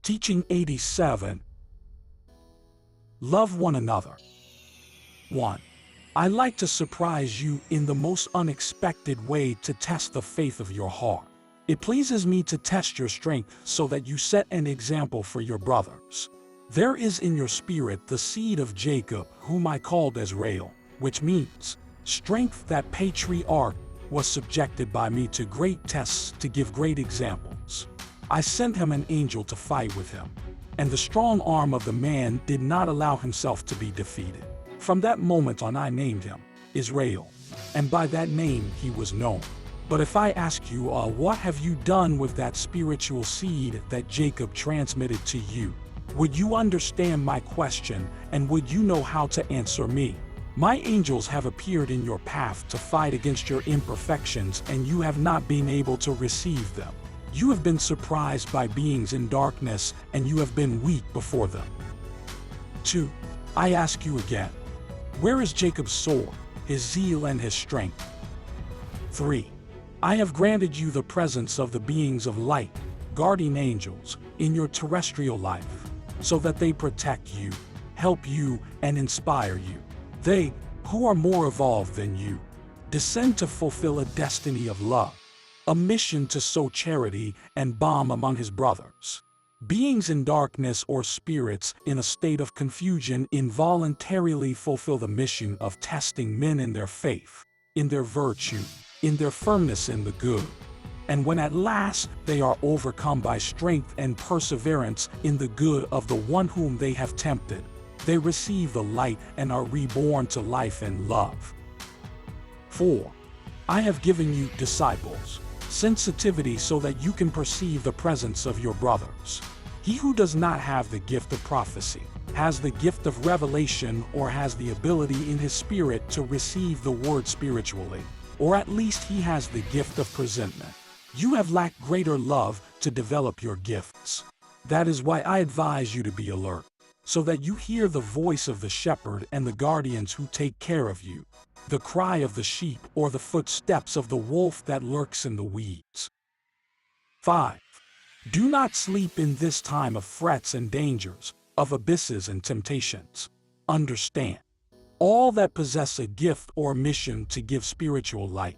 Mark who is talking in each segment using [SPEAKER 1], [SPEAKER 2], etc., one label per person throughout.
[SPEAKER 1] Teaching 87. Love one another. 1. I like to surprise you in the most unexpected way to test the faith of your heart. It pleases me to test your strength so that you set an example for your brothers. There is in your spirit the seed of Jacob, whom I called Israel, which means strength. That patriarch was subjected by me to great tests to give great examples. I sent him an angel to fight with him, and the strong arm of the man did not allow himself to be defeated. From that moment on I named him Israel, and by that name he was known. But if I ask you, what have you done with that spiritual seed that Jacob transmitted to you? Would you understand my question, and would you know how to answer me? My angels have appeared in your path to fight against your imperfections, and you have not been able to receive them. You have been surprised by beings in darkness, and you have been weak before them. 2. I ask you again, where is Jacob's sword, his zeal and his strength? 3. I have granted you the presence of the beings of light, guardian angels, in your terrestrial life, so that they protect you, help you, and inspire you. They, who are more evolved than you, descend to fulfill a destiny of love, a mission to sow charity and balm among his brothers. Beings in darkness or spirits in a state of confusion involuntarily fulfill the mission of testing men in their faith, in their virtue, in their firmness in the good. And when at last they are overcome by strength and perseverance in the good of the one whom they have tempted, they receive the light and are reborn to life and love. 4. I have given you disciples, sensitivity so that you can perceive the presence of your brothers. He who does not have the gift of prophecy has the gift of revelation, or has the ability in his spirit to receive the word spiritually, or at least he has the gift of presentment. You have lacked greater love to develop your gifts. That is why I advise you to be alert, so that you hear the voice of the shepherd and the guardians who take care of you, the cry of the sheep or the footsteps of the wolf that lurks in the weeds. 5. Do not sleep in this time of threats and dangers, of abysses and temptations. Understand, all that possess a gift or mission to give spiritual light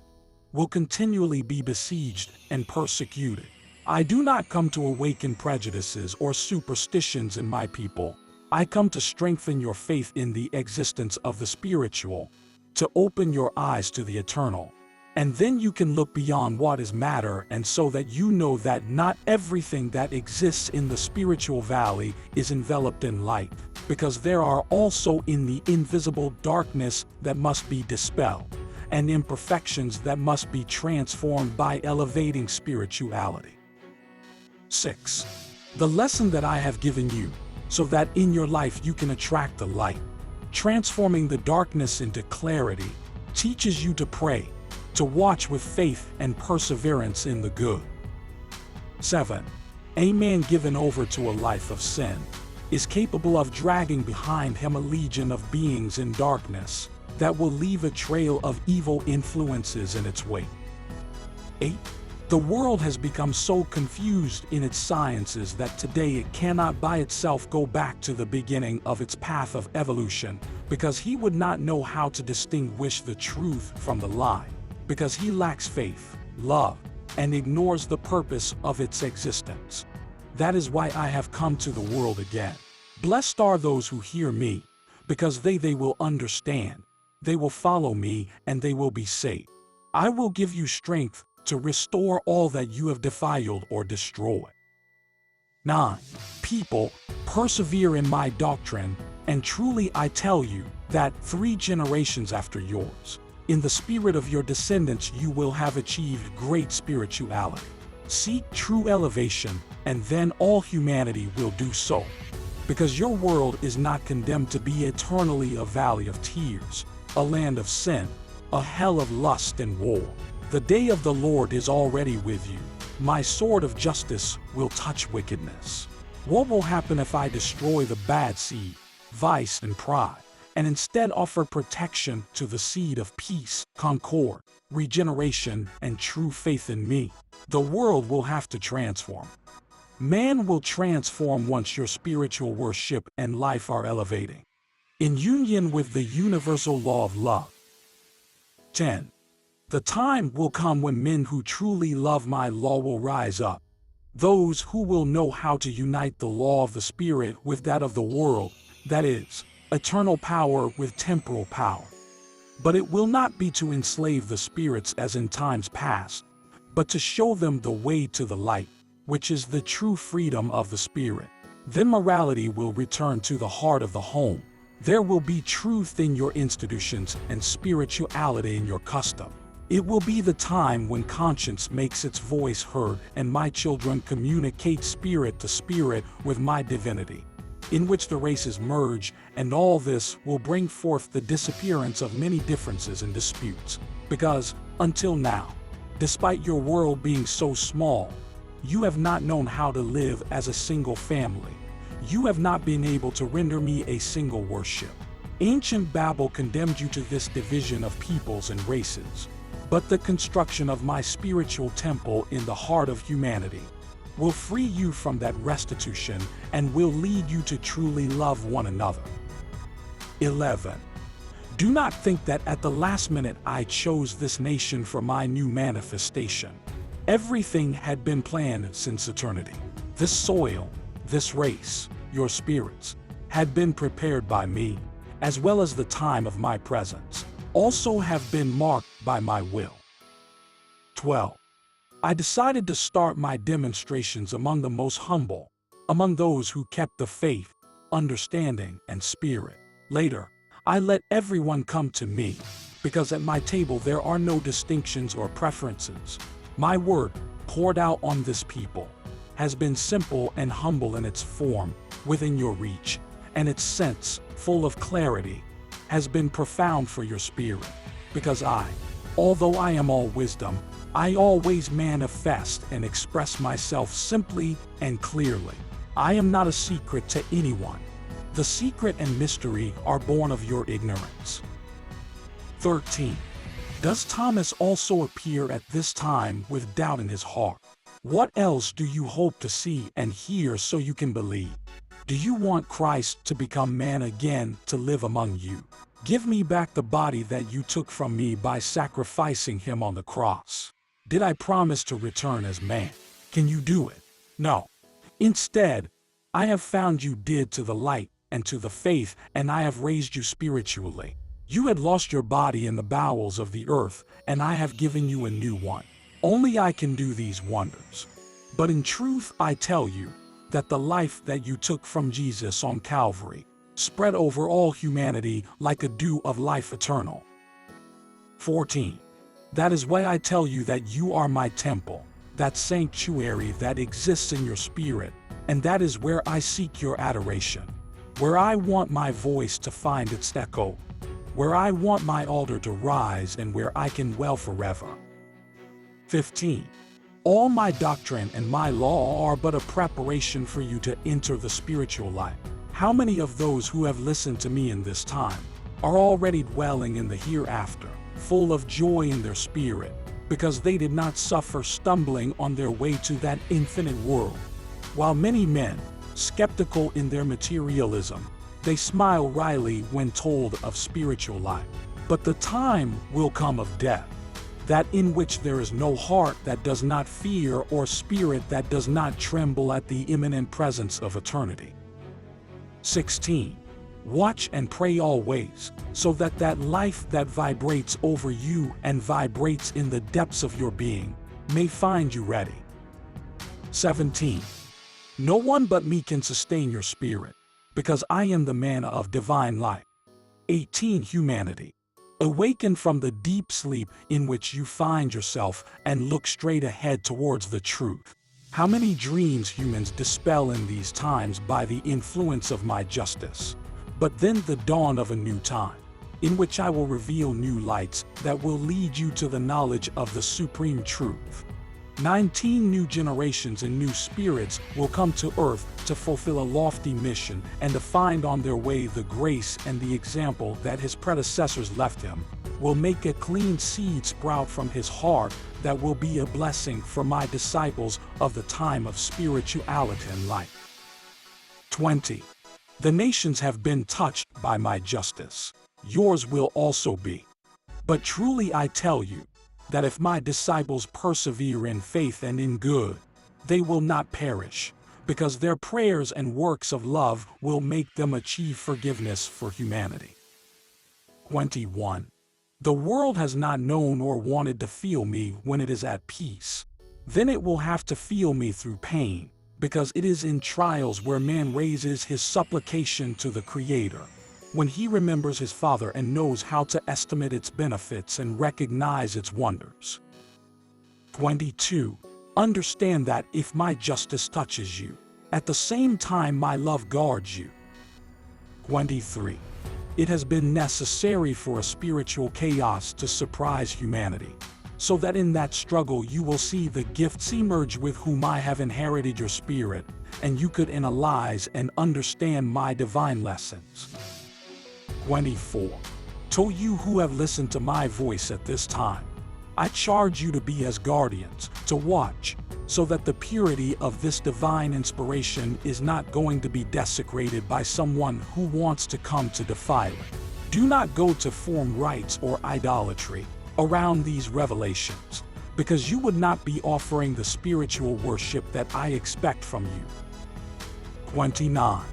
[SPEAKER 1] will continually be besieged and persecuted. I do not come to awaken prejudices or superstitions in my people. I come to strengthen your faith in the existence of the spiritual, to open your eyes to the eternal. And then you can look beyond what is matter, and so that you know that not everything that exists in the spiritual valley is enveloped in light, because there are also in the invisible darkness that must be dispelled, and imperfections that must be transformed by elevating spirituality. 6. The lesson that I have given you, so that in your life you can attract the light, transforming the darkness into clarity, teaches you to pray, to watch with faith and perseverance in the good. 7. A man given over to a life of sin is capable of dragging behind him a legion of beings in darkness that will leave a trail of evil influences in its wake. 8. The world has become so confused in its sciences that today it cannot by itself go back to the beginning of its path of evolution, because he would not know how to distinguish the truth from the lie, because he lacks faith, love, and ignores the purpose of its existence. That is why I have come to the world again. Blessed are those who hear me, because they will understand, they will follow me, and they will be saved. I will give you strength to restore all that you have defiled or destroyed. 9. People, persevere in my doctrine, and truly I tell you that 3 generations after yours, in the spirit of your descendants you will have achieved great spirituality. Seek true elevation, and then all humanity will do so. Because your world is not condemned to be eternally a valley of tears, a land of sin, a hell of lust and war. The day of the Lord is already with you. My sword of justice will touch wickedness. What will happen if I destroy the bad seed, vice and pride, and instead offer protection to the seed of peace, concord, regeneration, and true faith in me? The world will have to transform. Man will transform once your spiritual worship and life are elevating, in union with the universal law of love. 10. The time will come when men who truly love my law will rise up, those who will know how to unite the law of the Spirit with that of the world, that is, eternal power with temporal power. But it will not be to enslave the spirits as in times past, but to show them the way to the light, which is the true freedom of the Spirit. Then morality will return to the heart of the home. There will be truth in your institutions and spirituality in your custom. It will be the time when conscience makes its voice heard and my children communicate spirit to spirit with my divinity, in which the races merge, and all this will bring forth the disappearance of many differences and disputes. Because, until now, despite your world being so small, you have not known how to live as a single family. You have not been able to render me a single worship. Ancient Babel condemned you to this division of peoples and races. But the construction of my spiritual temple in the heart of humanity will free you from that restitution and will lead you to truly love one another. 11. Do not think that at the last minute I chose this nation for my new manifestation. Everything had been planned since eternity. This soil, this race, your spirits, had been prepared by me, as well as the time of my presence, also have been marked by my will. 12. I decided to start my demonstrations among the most humble, among those who kept the faith, understanding, and spirit. Later, I let everyone come to me, because at my table there are no distinctions or preferences. My word, poured out on this people, has been simple and humble in its form, within your reach, and its sense, full of clarity, has been profound for your spirit, because I, although I am all wisdom, I always manifest and express myself simply and clearly. I am not a secret to anyone. The secret and mystery are born of your ignorance. 13. Does Thomas also appear at this time with doubt in his heart? What else do you hope to see and hear so you can believe? Do you want Christ to become man again to live among you? Give me back the body that you took from me by sacrificing him on the cross. Did I promise to return as man? Can you do it? No. Instead, I have found you dead to the light and to the faith, and I have raised you spiritually. You had lost your body in the bowels of the earth, and I have given you a new one. Only I can do these wonders. But in truth, I tell you that the life that you took from Jesus on Calvary spread over all humanity like a dew of life eternal. 14. That is why I tell you that you are my temple, that sanctuary that exists in your spirit, and that is where I seek your adoration, where I want my voice to find its echo, where I want my altar to rise, and where I can dwell forever. 15. All my doctrine and my law are but a preparation for you to enter the spiritual life. How many of those who have listened to me in this time are already dwelling in the hereafter, full of joy in their spirit, because they did not suffer stumbling on their way to that infinite world? While many men, skeptical in their materialism, they smile wryly when told of spiritual life. But the time will come of death, that in which there is no heart that does not fear or spirit that does not tremble at the imminent presence of eternity. 16. Watch and pray always, so that that life that vibrates over you and vibrates in the depths of your being may find you ready. 17. No one but me can sustain your spirit, because I am the manna of divine life. 18. Humanity, awaken from the deep sleep in which you find yourself and look straight ahead towards the truth. How many dreams humans dispel in these times by the influence of my justice. But then the dawn of a new time, in which I will reveal new lights that will lead you to the knowledge of the supreme truth. 19 new generations and new spirits will come to earth to fulfill a lofty mission and to find on their way the grace and the example that his predecessors left him. will make a clean seed sprout from his heart that will be a blessing for my disciples of the time of spirituality and life. 20. The nations have been touched by my justice. Yours will also be. But truly I tell you, that if my disciples persevere in faith and in good, they will not perish, because their prayers and works of love will make them achieve forgiveness for humanity. 21. The world has not known or wanted to feel me when it is at peace. Then it will have to feel me through pain, because it is in trials where man raises his supplication to the Creator, when he remembers his Father and knows how to estimate its benefits and recognize its wonders. 22. Understand that if my justice touches you, at the same time my love guards you. 23. It has been necessary for a spiritual chaos to surprise humanity, so that in that struggle you will see the gifts emerge with whom I have inherited your spirit, and you could analyze and understand my divine lessons. 24. To you who have listened to my voice at this time, I charge you to be as guardians, to watch, so that the purity of this divine inspiration is not going to be desecrated by someone who wants to come to defile it. Do not go to form rites or idolatry around these revelations, because you would not be offering the spiritual worship that I expect from you. 29.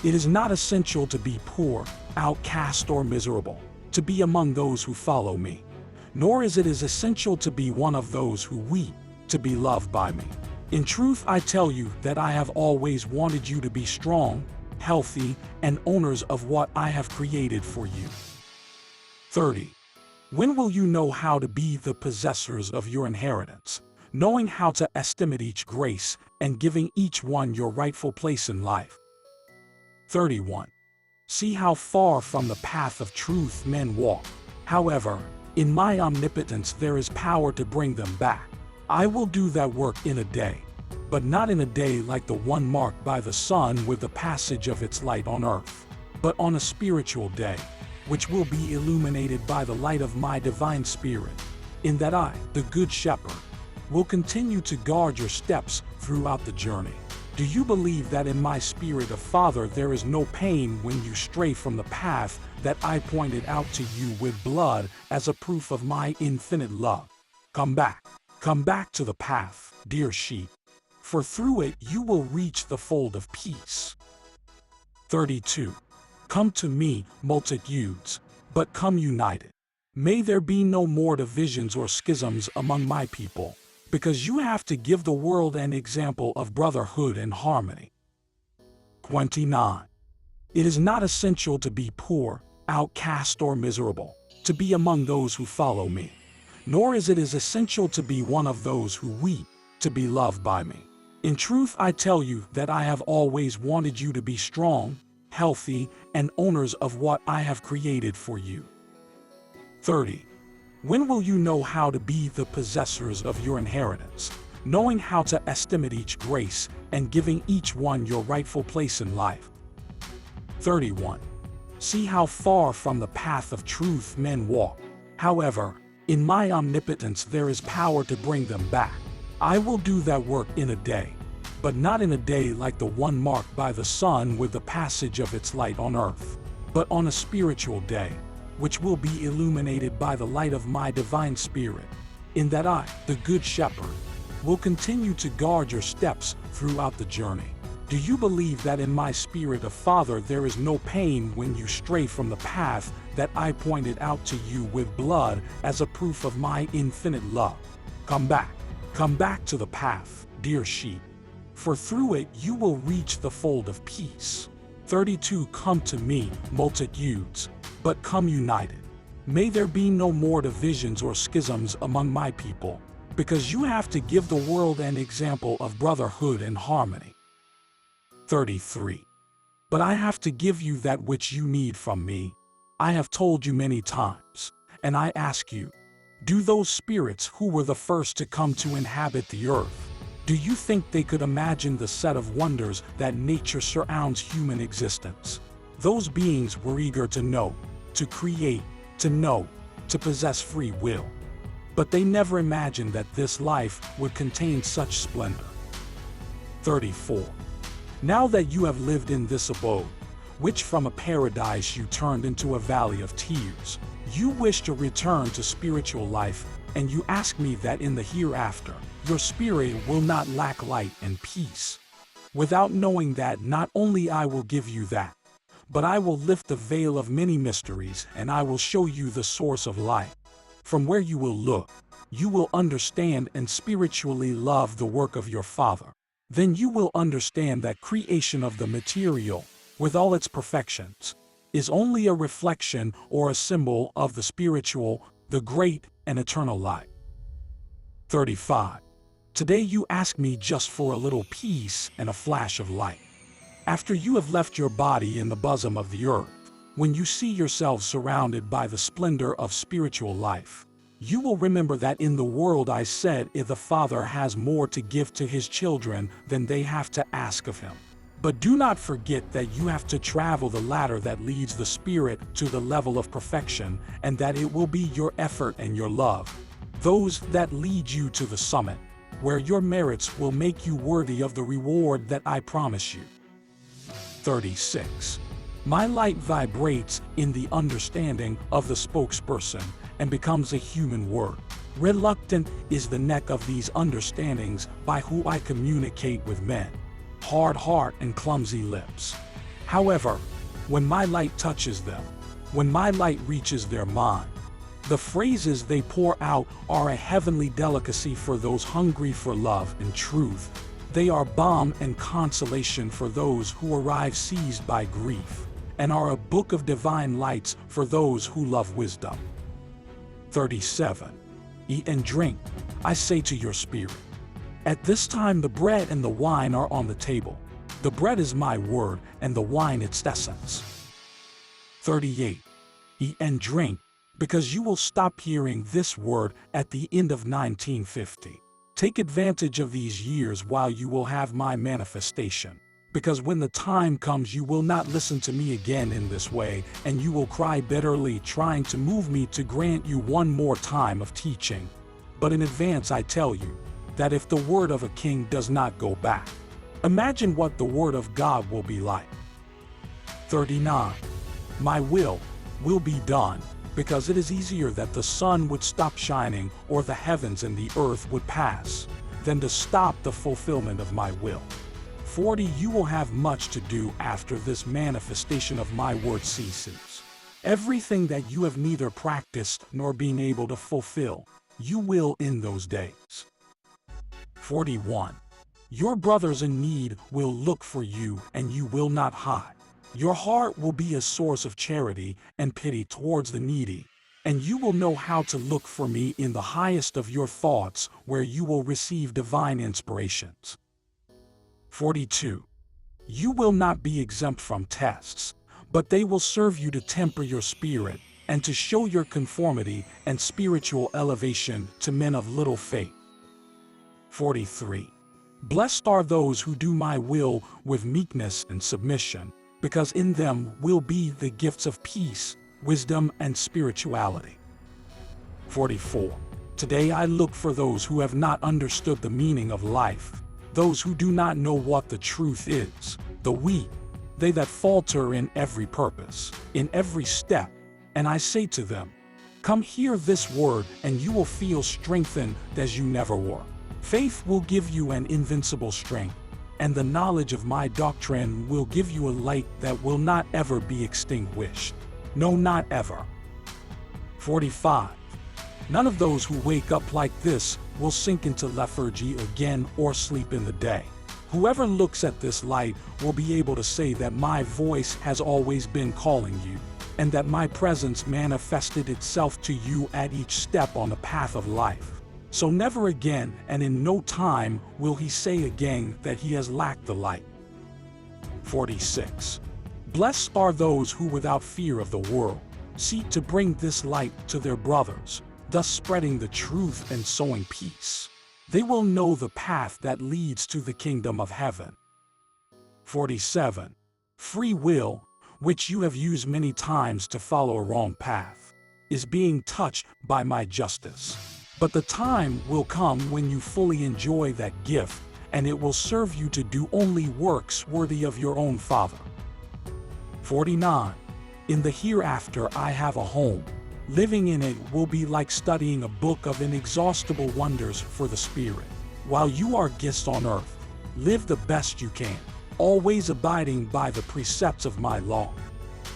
[SPEAKER 1] It is not essential to be poor, outcast, or miserable, to be among those who follow me, nor is it as essential to be one of those who weep, to be loved by me. In truth, I tell you that I have always wanted you to be strong, healthy, and owners of what I have created for you. 30. When will you know how to be the possessors of your inheritance, knowing how to estimate each grace and giving each one your rightful place in life? 31. See how far from the path of truth men walk. However, in my omnipotence there is power to bring them back. I will do that work in a day, but not in a day like the one marked by the sun with the passage of its light on earth, but on a spiritual day, which will be illuminated by the light of my divine spirit, in that I, the Good Shepherd, will continue to guard your steps throughout the journey. Do you believe that in my spirit of Father there is no pain when you stray from the path that I pointed out to you with blood as a proof of my infinite love? Come back to the path, dear sheep, for through it you will reach the fold of peace. 32. Come to me, multitudes, but come united. May there be no more divisions or schisms among my people, because you have to give the world an example of brotherhood and harmony. 29. It is not essential to be poor, outcast, or miserable, to be among those who follow me, nor is it as essential to be one of those who weep, to be loved by me. In truth, I tell you that I have always wanted you to be strong, healthy, and owners of what I have created for you. 30. When will you know how to be the possessors of your inheritance, knowing how to estimate each grace and giving each one your rightful place in life? 31. See how far from the path of truth men walk. However, in my omnipotence there is power to bring them back. I will do that work in a day, but not in a day like the one marked by the sun with the passage of its light on earth, but on a spiritual day, which will be illuminated by the light of my divine spirit, in that I, the Good Shepherd, will continue to guard your steps throughout the journey. Do you believe that in my spirit of Father there is no pain when you stray from the path that I pointed out to you with blood as a proof of my infinite love? Come back to the path, dear sheep, for through it you will reach the fold of peace. 32. Come to me, multitudes, but come united. May there be no more divisions or schisms among my people, because you have to give the world an example of brotherhood and harmony. 33. But I have to give you that which you need from me. I have told you many times, and I ask you, do those spirits who were the first to come to inhabit the earth, do you think they could imagine the set of wonders that nature surrounds human existence? Those beings were eager to know, to create, to know, to possess free will. But they never imagined that this life would contain such splendor. 34. Now that you have lived in this abode, which from a paradise you turned into a valley of tears, you wish to return to spiritual life, and you ask me that in the hereafter, your spirit will not lack light and peace. Without knowing that not only I will give you that, but I will lift the veil of many mysteries, and I will show you the source of light. From where you will look, you will understand and spiritually love the work of your Father. Then you will understand that creation of the material, with all its perfections, is only a reflection or a symbol of the spiritual, the great and eternal light. 35. Today you ask me just for a little peace and a flash of light. After you have left your body in the bosom of the earth, when you see yourselves surrounded by the splendor of spiritual life, you will remember that in the world I said if the Father has more to give to his children than they have to ask of him. But do not forget that you have to travel the ladder that leads the spirit to the level of perfection, and that it will be your effort and your love, those that lead you to the summit, where your merits will make you worthy of the reward that I promise you. 36. My light vibrates in the understanding of the spokesperson and becomes a human word. Reluctant is the neck of these understandings by who I communicate with men. Hard heart and clumsy lips. However, when my light touches them, when my light reaches their mind, the phrases they pour out are a heavenly delicacy for those hungry for love and truth. They are balm and consolation for those who arrive seized by grief, and are a book of divine lights for those who love wisdom. 37. Eat and drink, I say to your spirit. At this time the bread and the wine are on the table. The bread is my word, and the wine its essence. 38. Eat and drink, because you will stop hearing this word at the end of 1950. Take advantage of these years while you will have my manifestation, because when the time comes you will not listen to me again in this way, and you will cry bitterly trying to move me to grant you one more time of teaching. But in advance I tell you, that if the word of a king does not go back, imagine what the word of God will be like. 39. My will be done, because it is easier that the sun would stop shining or the heavens and the earth would pass, than to stop the fulfillment of my will. 40. You will have much to do after this manifestation of my word ceases. Everything that you have neither practiced nor been able to fulfill, you will in those days. 41. Your brothers in need will look for you, and you will not hide. Your heart will be a source of charity and pity towards the needy, and you will know how to look for me in the highest of your thoughts, where you will receive divine inspirations. 42. You will not be exempt from tests, but they will serve you to temper your spirit and to show your conformity and spiritual elevation to men of little faith. 43. Blessed are those who do my will with meekness and submission, because in them will be the gifts of peace, wisdom, and spirituality. 44. Today I look for those who have not understood the meaning of life, those who do not know what the truth is, the weak, they that falter in every purpose, in every step, and I say to them, come hear this word, and you will feel strengthened as you never were. Faith will give you an invincible strength, and the knowledge of my doctrine will give you a light that will not ever be extinguished. No, not ever. 45. None of those who wake up like this will sink into lethargy again or sleep in the day. Whoever looks at this light will be able to say that my voice has always been calling you, and that my presence manifested itself to you at each step on the path of life. So never again and in no time will he say again that he has lacked the light. 46. Blessed are those who without fear of the world seek to bring this light to their brothers, thus spreading the truth and sowing peace. They will know the path that leads to the kingdom of heaven. 47. Free will, which you have used many times to follow a wrong path. is being touched by my justice. But the time will come when you fully enjoy that gift, and it will serve you to do only works worthy of your own Father. 49. In the hereafter I have a home. Living in it will be like studying a book of inexhaustible wonders for the Spirit. While you are guests on earth, live the best you can, always abiding by the precepts of my law.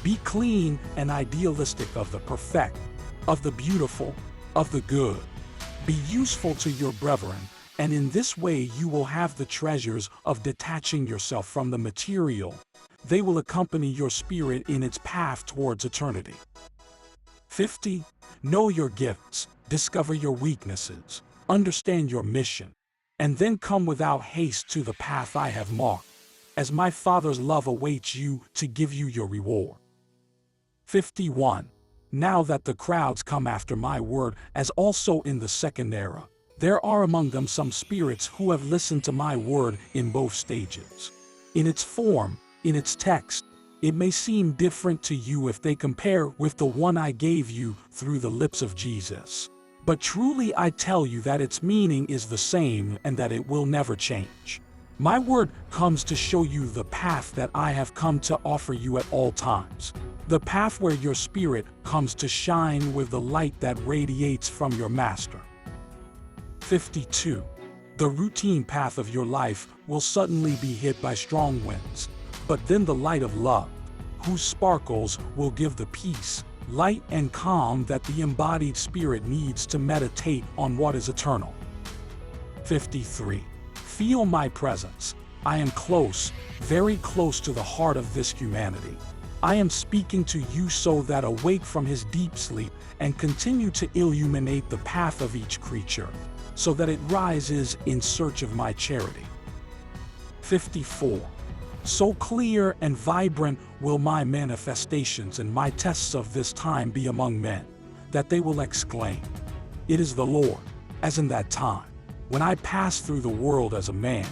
[SPEAKER 1] Be clean and idealistic of the perfect, of the beautiful, of the good. Be useful to your brethren, and in this way you will have the treasures of detaching yourself from the material. They will accompany your spirit in its path towards eternity. 50. Know your gifts, discover your weaknesses, understand your mission, and then come without haste to the path I have marked, as my Father's love awaits you to give you your reward. 51. Now that the crowds come after my word, as also in the second era, there are among them some spirits who have listened to my word in both stages. In its form, in its text, it may seem different to you if they compare with the one I gave you through the lips of Jesus. But truly I tell you that its meaning is the same and that it will never change. My word comes to show you the path that I have come to offer you at all times. The path where your spirit comes to shine with the light that radiates from your Master. 52. The routine path of your life will suddenly be hit by strong winds, but then the light of love, whose sparkles will give the peace, light and calm that the embodied spirit needs to meditate on what is eternal. 53. Feel my presence. I am close, very close to the heart of this humanity. I am speaking to you so that awake from his deep sleep and continue to illuminate the path of each creature, so that it rises in search of my charity. 54. So clear and vibrant will my manifestations and my tests of this time be among men, that they will exclaim, "It is the Lord," as in that time, when I passed through the world as a man.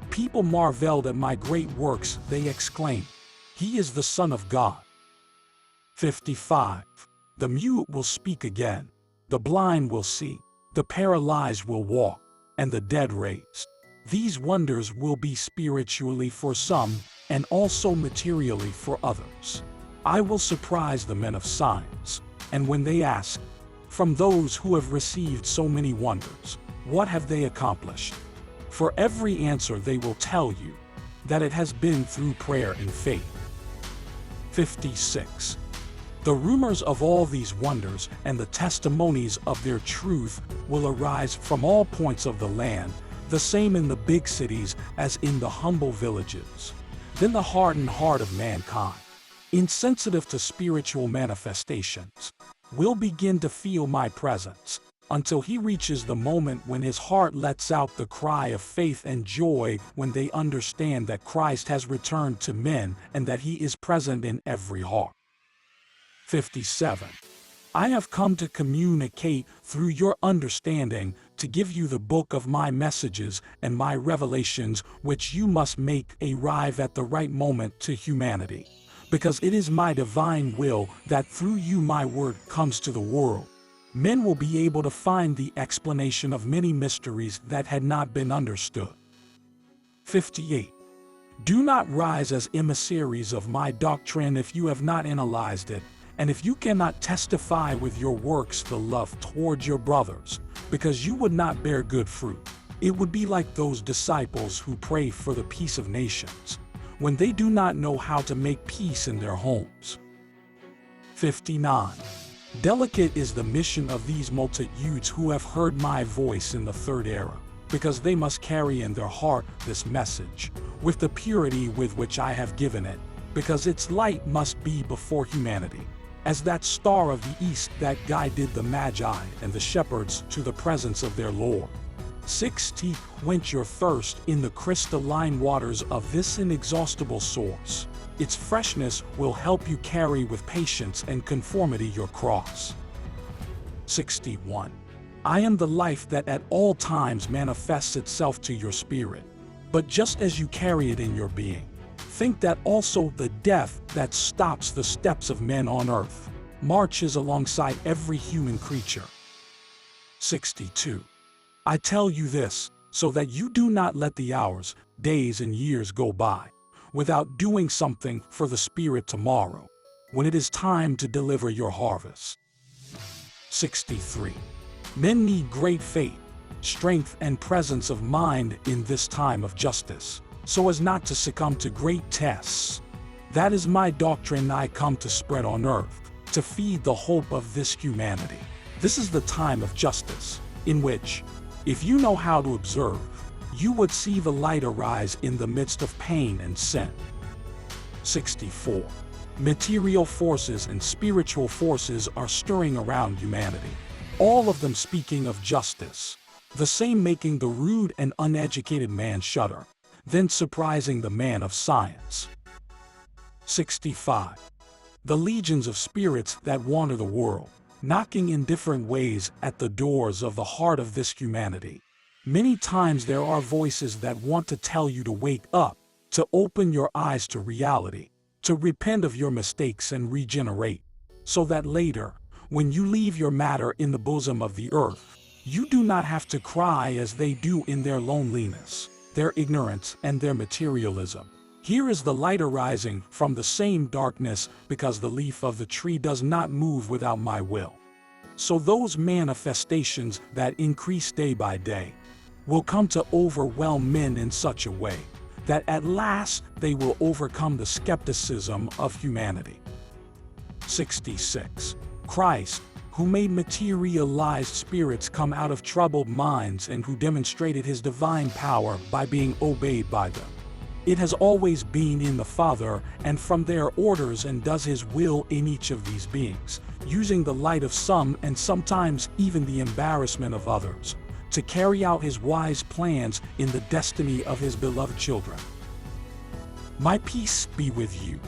[SPEAKER 1] People marveled at my great works, they exclaimed, "He is the Son of God." 55. The mute will speak again, the blind will see, the paralyzed will walk, and the dead raised. These wonders will be spiritually for some, and also materially for others. I will surprise the men of science, and when they ask, from those who have received so many wonders, what have they accomplished? For every answer they will tell you that it has been through prayer and faith. 56. The rumors of all these wonders and the testimonies of their truth will arise from all points of the land, the same in the big cities as in the humble villages. Then the hardened heart of mankind, insensitive to spiritual manifestations, will begin to feel my presence, until he reaches the moment when his heart lets out the cry of faith and joy when they understand that Christ has returned to men and that he is present in every heart. 57. I have come to communicate through your understanding, to give you the book of my messages and my revelations, which you must make arrive at the right moment to humanity. Because it is my divine will that through you my word comes to the world. Men will be able to find the explanation of many mysteries that had not been understood. 58. Do not rise as emissaries of my doctrine if you have not analyzed it, and if you cannot testify with your works the love towards your brothers, because you would not bear good fruit. It would be like those disciples who pray for the peace of nations, when they do not know how to make peace in their homes. 59. Delicate is the mission of these multitudes who have heard my voice in the third era, because they must carry in their heart this message, with the purity with which I have given it, because its light must be before humanity, as that star of the east that guided the Magi and the shepherds to the presence of their Lord. 60. Quench your thirst in the crystalline waters of this inexhaustible source. Its freshness will help you carry with patience and conformity your cross. 61. I am the life that at all times manifests itself to your spirit. But just as you carry it in your being, think that also the death that stops the steps of men on earth marches alongside every human creature. 62. I tell you this, so that you do not let the hours, days and years go by, without doing something for the Spirit tomorrow, when it is time to deliver your harvest. 63. Men need great faith, strength and presence of mind in this time of justice, so as not to succumb to great tests. That is my doctrine I come to spread on earth, to feed the hope of this humanity. This is the time of justice, in which, if you know how to observe, you would see the light arise in the midst of pain and sin. 64. Material forces and spiritual forces are stirring around humanity, all of them speaking of justice, the same making the rude and uneducated man shudder, then surprising the man of science. 65. The legions of spirits that wander the world, knocking in different ways at the doors of the heart of this humanity. Many times there are voices that want to tell you to wake up, to open your eyes to reality, to repent of your mistakes and regenerate, so that later, when you leave your matter in the bosom of the earth, you do not have to cry as they do in their loneliness, their ignorance and their materialism. Here is the light arising from the same darkness, because the leaf of the tree does not move without my will. So those manifestations that increase day by day will come to overwhelm men in such a way that at last they will overcome the skepticism of humanity. 66. Christ, who made materialized spirits come out of troubled minds and who demonstrated his divine power by being obeyed by them. It has always been in the Father and from their orders, and does his will in each of these beings, using the light of some and sometimes even the embarrassment of others, to carry out his wise plans in the destiny of his beloved children. My peace be with you.